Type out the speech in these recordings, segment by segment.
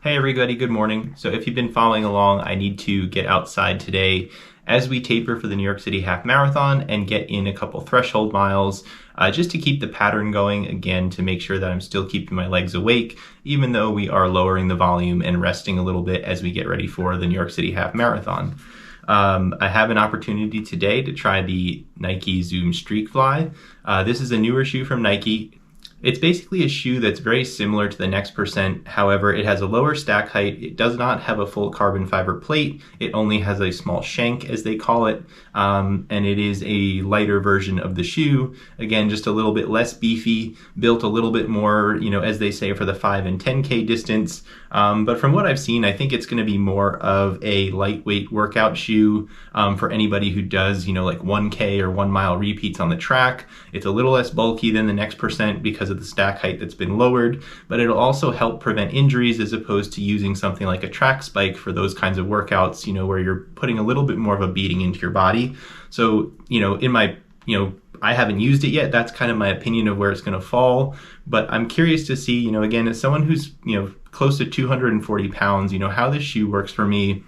Hey everybody, good morning. So if you've been following along, I need to get outside today as we taper for the New York City Half Marathon and get in a couple threshold miles just to keep the pattern going, again, to make sure that I'm still keeping my legs awake, even though we are lowering the volume and resting a little bit as we get ready for the New York City Half Marathon. I have an opportunity today to try the Nike Zoom Streakfly. This is a newer shoe from Nike. It's basically a shoe that's very similar to the Next Percent. However, it has a lower stack height. It does not have a full carbon fiber plate. It only has a small shank, as they call it. And it is a lighter version of the shoe. Again, just a little bit less beefy, built a little bit more, as they say, for the 5 and 10K distance. But from what I've seen, I think it's going to be more of a lightweight workout shoe for anybody who does, like 1K or 1 mile repeats on the track. It's a little less bulky than the Next Percent because of the stack height that's been lowered, but it'll also help prevent injuries as opposed to using something like a track spike for those kinds of workouts, where you're putting a little bit more of a beating into your body. So, in my, I haven't used it yet. That's kind of my opinion of where it's going to fall, but I'm curious to see, again, as someone who's, close to 240 pounds, how this shoe works for me,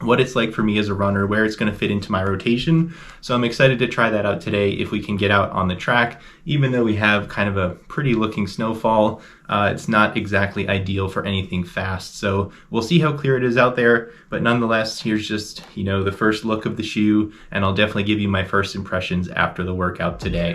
what it's like for me as a runner, where it's going to fit into my rotation. So I'm excited to try that out today if we can get out on the track. Even though we have kind of a pretty looking snowfall, it's not exactly ideal for anything fast. So we'll see how clear it is out there. But nonetheless, here's just, the first look of the shoe, and I'll definitely give you my first impressions after the workout today.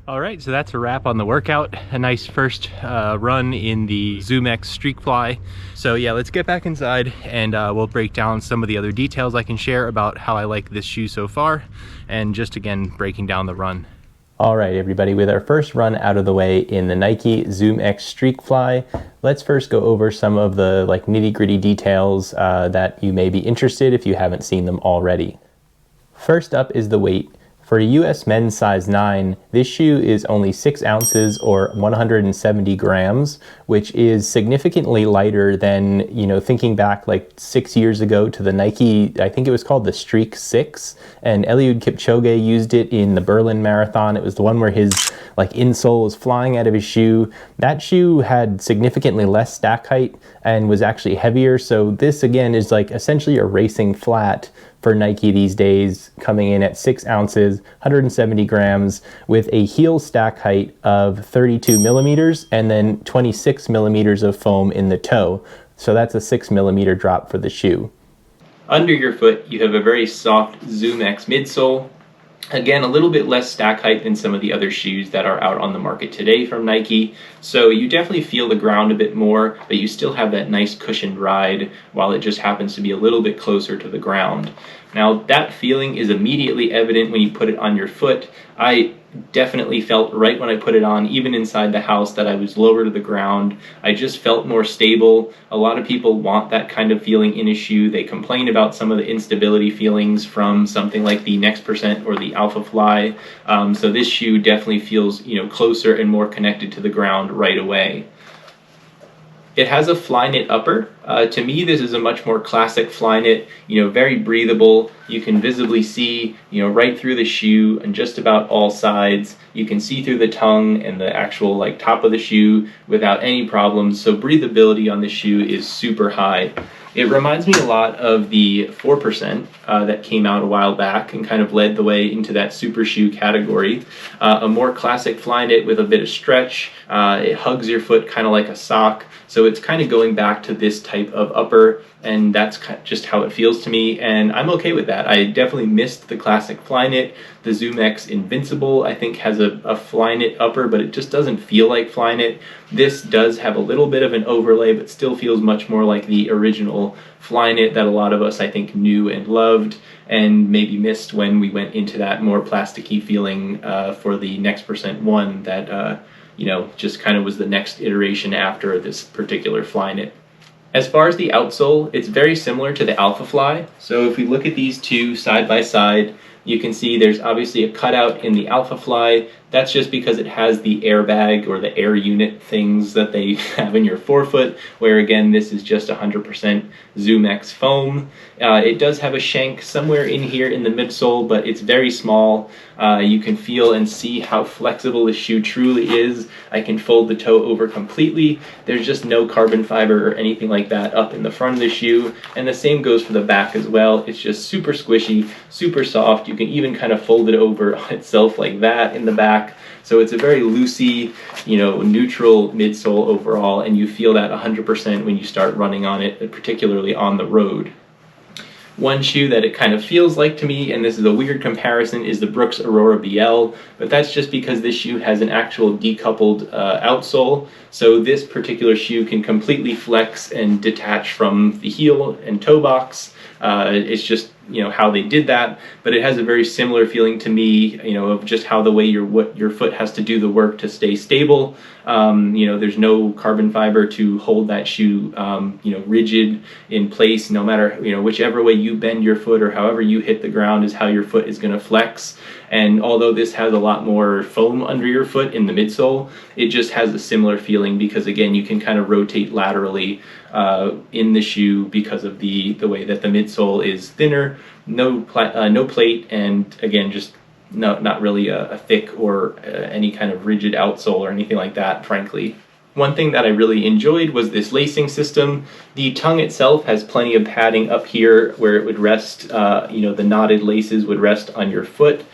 Alright, so that's a wrap on the workout. A nice first run in the ZoomX Streakfly. So yeah, let's get back inside and we'll break down some of the other details I can share about how I like this shoe so far, and just again breaking down the run. Alright everybody, with our first run out of the way in the Nike ZoomX Streakfly, let's first go over some of the nitty-gritty details that you may be interested if you haven't seen them already. First up is the weight. For a US men's size 9, this shoe is only 6 ounces or 170 grams, which is significantly lighter than, thinking back 6 years ago to the Nike, I think it was called the Streak 6, and Eliud Kipchoge used it in the Berlin Marathon. It was the one where his insole was flying out of his shoe. That shoe had significantly less stack height and was actually heavier, so this again is essentially a racing flat for Nike these days, coming in at 6 ounces, 170 grams, with a heel stack height of 32 millimeters and then 26 millimeters of foam in the toe. So that's a 6 millimeter drop for the shoe. Under your foot, you have a very soft ZoomX midsole. Again, a little bit less stack height than some of the other shoes that are out on the market today from Nike. So you definitely feel the ground a bit more, but you still have that nice cushioned ride while it just happens to be a little bit closer to the ground. Now that feeling is immediately evident when you put it on your foot. I definitely felt right when I put it on, even inside the house, that I was lower to the ground. I just felt more stable. A lot of people want that kind of feeling in a shoe. They complain about some of the instability feelings from something like the Next Percent or the Alpha Fly. So this shoe definitely feels, closer and more connected to the ground right away. It has a Flyknit upper. To me, this is a much more classic Flyknit, very breathable. You can visibly see, right through the shoe and just about all sides. You can see through the tongue and the actual top of the shoe without any problems. So breathability on this shoe is super high. It reminds me a lot of the 4% that came out a while back and kind of led the way into that super shoe category. A more classic Flyknit with a bit of stretch. It hugs your foot kind of like a sock. So it's kind of going back to this type of upper, and that's just how it feels to me, and I'm okay with that. I definitely missed the classic Flyknit. The ZoomX Invincible, I think, has a Flyknit upper, but it just doesn't feel like Flyknit. This does have a little bit of an overlay, but still feels much more like the original Flyknit that a lot of us, I think, knew and loved, and maybe missed when we went into that more plasticky feeling for the Next Percent 1 that you know, just kind of was the next iteration after this particular Flyknit. As far as the outsole, it's very similar to the Alpha Fly. So if we look at these two side by side, you can see there's obviously a cutout in the Alpha Fly. That's just because it has the airbag or the air unit things that they have in your forefoot, where again, this is just 100% ZoomX foam. It does have a shank somewhere in here in the midsole, but it's very small. You can feel and see how flexible this shoe truly is. I can fold the toe over completely. There's just no carbon fiber or anything like that up in the front of the shoe, and the same goes for the back as well. It's just super squishy, super soft. You can even kind of fold it over on itself like that in the back. So it's a very loosey, you know, neutral midsole overall, and you feel that 100% when you start running on it, particularly on the road. One shoe that it kind of feels like to me, and this is a weird comparison, is the Brooks Aurora BL, but that's just because this shoe has an actual decoupled outsole. So this particular shoe can completely flex and detach from the heel and toe box. It's just, you know, how they did that, but it has a very similar feeling to me, you know, of just how the way your foot has to do the work to stay stable. You know, there's no carbon fiber to hold that shoe, you know, rigid in place. No matter, you know, whichever way you bend your foot or however you hit the ground is how your foot is going to flex. And although this has a lot more foam under your foot in the midsole, it just has a similar feeling because, again, you can kind of rotate laterally in the shoe because of the way that the midsole is thinner, no plate, and again, just not really a thick or any kind of rigid outsole or anything like that, frankly. One thing that I really enjoyed was this lacing system. The tongue itself has plenty of padding up here where it would rest, you know, the knotted laces would rest on your foot.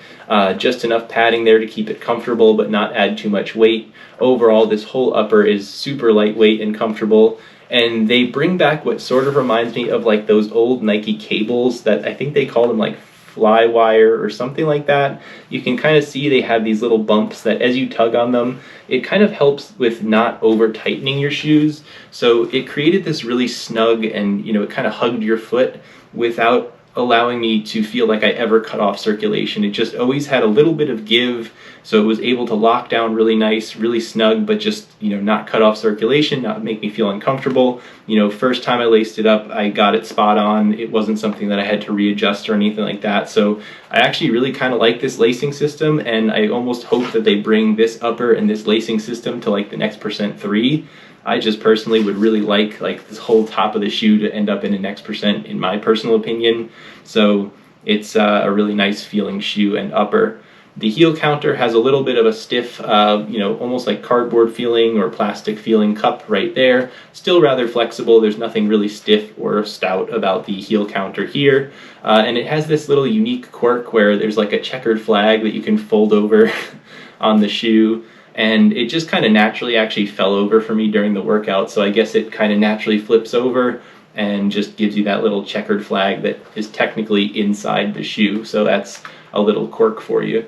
Just enough padding there to keep it comfortable but not add too much weight. Overall, this whole upper is super lightweight and comfortable. And they bring back what sort of reminds me of like those old Nike cables that I think they call them like fly wire or something like that. You can kind of see they have these little bumps that as you tug on them, it kind of helps with not over tightening your shoes. So it created this really snug and, you know, it kind of hugged your foot without allowing me to feel like I ever cut off circulation. It just always had a little bit of give, so it was able to lock down really nice, really snug, but just, you know, not cut off circulation, not make me feel uncomfortable. You know, first time I laced it up, I got it spot on. It wasn't something that I had to readjust or anything like that. So I actually really kind of like this lacing system, and I almost hope that they bring this upper and this lacing system to like the Next Percent 3. I just personally would really like this whole top of the shoe to end up in a Next Percent, in my personal opinion. So it's a really nice feeling shoe and upper. The heel counter has a little bit of a stiff, you know, almost like cardboard feeling or plastic feeling cup right there. Still rather flexible. There's nothing really stiff or stout about the heel counter here. And it has this little unique quirk where there's like a checkered flag that you can fold over on the shoe. And it just kind of naturally actually fell over for me during the workout, so I guess it kind of naturally flips over and just gives you that little checkered flag that is technically inside the shoe, so that's a little quirk for you.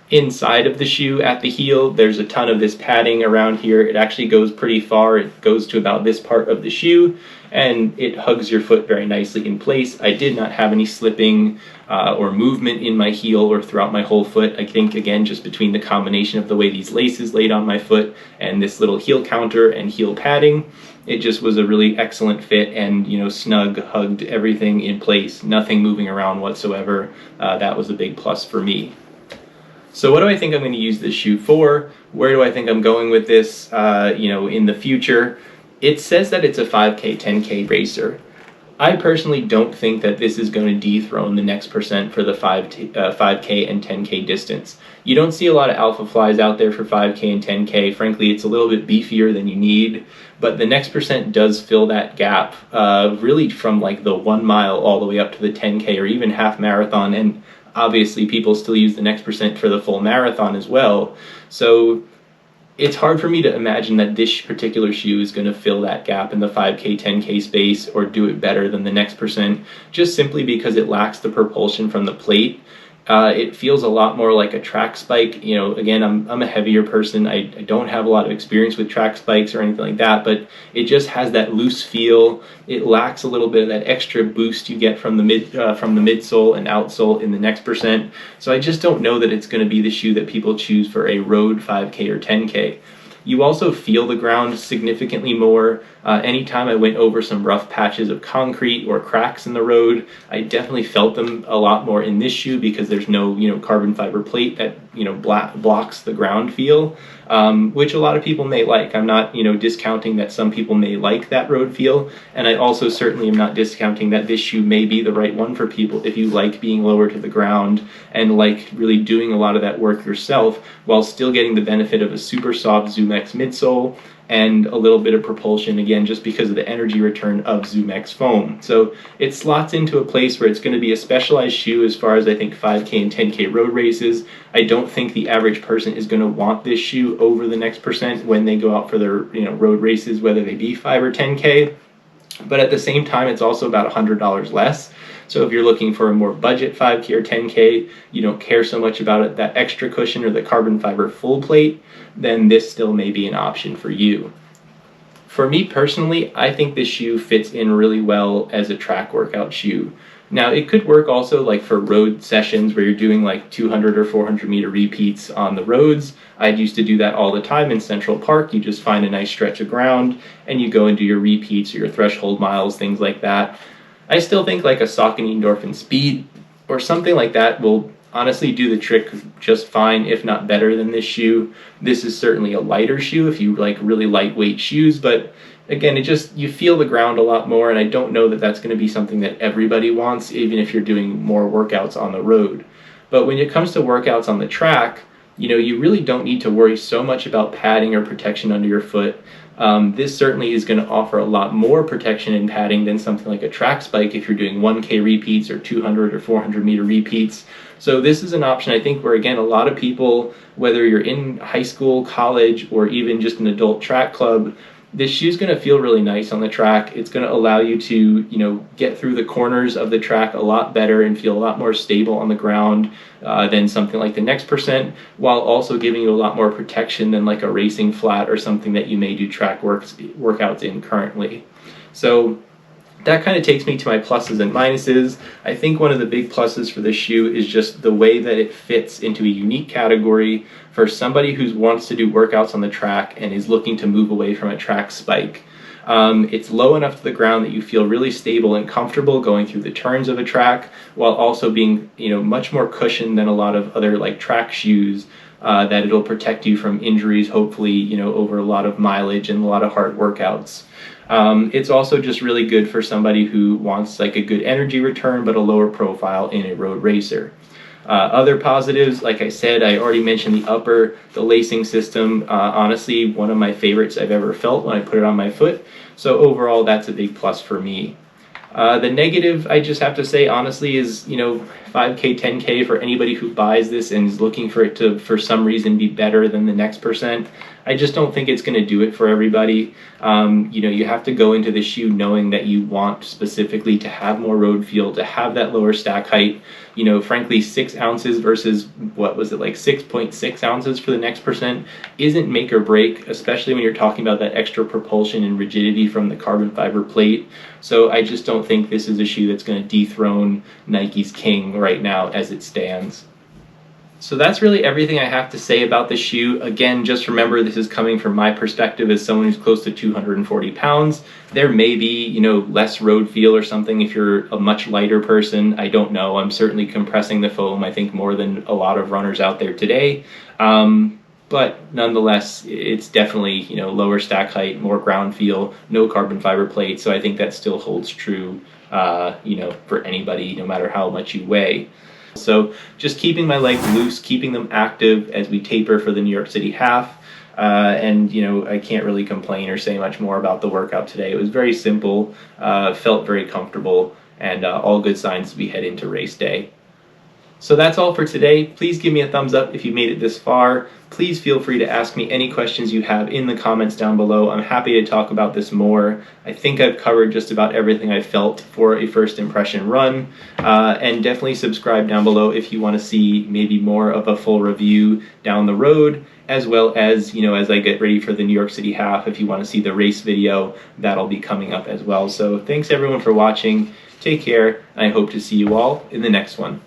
Inside of the shoe at the heel, there's a ton of this padding around here. It actually goes pretty far. It goes to about this part of the shoe, and it hugs your foot very nicely in place. I did not have any slipping or movement in my heel or throughout my whole foot. I think, again, just between the combination of the way these laces laid on my foot and this little heel counter and heel padding, it just was a really excellent fit and, you know, snug, hugged everything in place, nothing moving around whatsoever. That was a big plus for me. So what do I think I'm going to use this shoe for? Where do I think I'm going with this, you know, in the future? It says that it's a 5K, 10K racer. I personally don't think that this is going to dethrone the Next Percent for the 5K and 10K distance. You don't see a lot of Alpha Flies out there for 5K and 10K. Frankly, it's a little bit beefier than you need, but the Next Percent does fill that gap really from like the 1 mile all the way up to the 10K or even half marathon. And obviously people still use the Next Percent for the full marathon as well. So it's hard for me to imagine that this particular shoe is going to fill that gap in the 5K, 10K space or do it better than the Next Percent, just simply because it lacks the propulsion from the plate. It feels a lot more like a track spike. You know, again, I'm a heavier person. I don't have a lot of experience with track spikes or anything like that, but it just has that loose feel. It lacks a little bit of that extra boost you get from the midsole and outsole in the Next Percent. So I just don't know that it's going to be the shoe that people choose for a road 5K or 10K. You also feel the ground significantly more. Anytime I went over some rough patches of concrete or cracks in the road, I definitely felt them a lot more in this shoe because there's no, carbon fiber plate that, blocks the ground feel, which a lot of people may like. I'm not, discounting that some people may like that road feel. And I also certainly am not discounting that this shoe may be the right one for people if you like being lower to the ground and like really doing a lot of that work yourself while still getting the benefit of a super soft ZoomX midsole and a little bit of propulsion, again, just because of the energy return of ZoomX foam. So it slots into a place where it's going to be a specialized shoe as far as I think 5K and 10K road races. I don't think the average person is going to want this shoe over the Next Percent when they go out for their road races, whether they be 5 or 10K. But at the same time, it's also about $100 less. So if you're looking for a more budget 5K or 10K, you don't care so much about it, that extra cushion or the carbon fiber full plate, then this still may be an option for you. For me personally, I think this shoe fits in really well as a track workout shoe. Now, it could work also like for road sessions where you're doing like 200 or 400 meter repeats on the roads. I used to do that all the time in Central Park. You just find a nice stretch of ground and you go and do your repeats or your threshold miles, things like that. I still think like a Saucony Endorphin Speed or something like that will honestly do the trick just fine, if not better than this shoe. This is certainly a lighter shoe if you like really lightweight shoes, but again, you feel the ground a lot more, and I don't know that that's going to be something that everybody wants, even if you're doing more workouts on the road. But when it comes to workouts on the track, you really don't need to worry so much about padding or protection under your foot. This certainly is going to offer a lot more protection and padding than something like a track spike if you're doing 1K repeats or 200 or 400 meter repeats. So this is an option, I think, where again, a lot of people, whether you're in high school, college, or even just an adult track club, this shoe's going to feel really nice on the track. It's going to allow you to, get through the corners of the track a lot better and feel a lot more stable on the ground than something like the Next Percent, while also giving you a lot more protection than like a racing flat or something that you may do track workouts in currently. So that kind of takes me to my pluses and minuses. I think one of the big pluses for this shoe is just the way that it fits into a unique category for somebody who wants to do workouts on the track and is looking to move away from a track spike. It's low enough to the ground that you feel really stable and comfortable going through the turns of a track, while also being, much more cushioned than a lot of other like track shoes, that it'll protect you from injuries, hopefully, over a lot of mileage and a lot of hard workouts. It's also just really good for somebody who wants like a good energy return but a lower profile in a road racer. Other positives, like I said, I already mentioned the lacing system. Honestly, one of my favorites I've ever felt when I put it on my foot. So overall, that's a big plus for me. The negative, I just have to say, honestly, is, 5K, 10K for anybody who buys this and is looking for it to, for some reason, be better than the Next Percent. I just don't think it's going to do it for everybody. You have to go into the shoe knowing that you want specifically to have more road feel, to have that lower stack height. Frankly, 6 ounces versus, 6.6 ounces for the Next Percent isn't make or break, especially when you're talking about that extra propulsion and rigidity from the carbon fiber plate. So I just don't think this is a shoe that's going to dethrone Nike's King right now as it stands. So that's really everything I have to say about the shoe. Again, just remember this is coming from my perspective as someone who's close to 240 pounds. There may be, less road feel or something if you're a much lighter person. I don't know. I'm certainly compressing the foam, I think, more than a lot of runners out there today. But nonetheless, it's definitely, lower stack height, more ground feel, no carbon fiber plate. So I think that still holds true you know, for anybody, no matter how much you weigh. So just keeping my legs loose, keeping them active as we taper for the New York City half. And you know, I can't really complain or say much more about the workout today. It was very simple, felt very comfortable, and all good signs as we head into race day. So that's all for today. Please give me a thumbs up if you made it this far. Please feel free to ask me any questions you have in the comments down below. I'm happy to talk about this more. I think I've covered just about everything I felt for a first impression run. And definitely subscribe down below if you want to see maybe more of a full review down the road, as well as, you know, as I get ready for the New York City half, if you want to see the race video, that'll be coming up as well. So thanks everyone for watching. Take care, and I hope to see you all in the next one.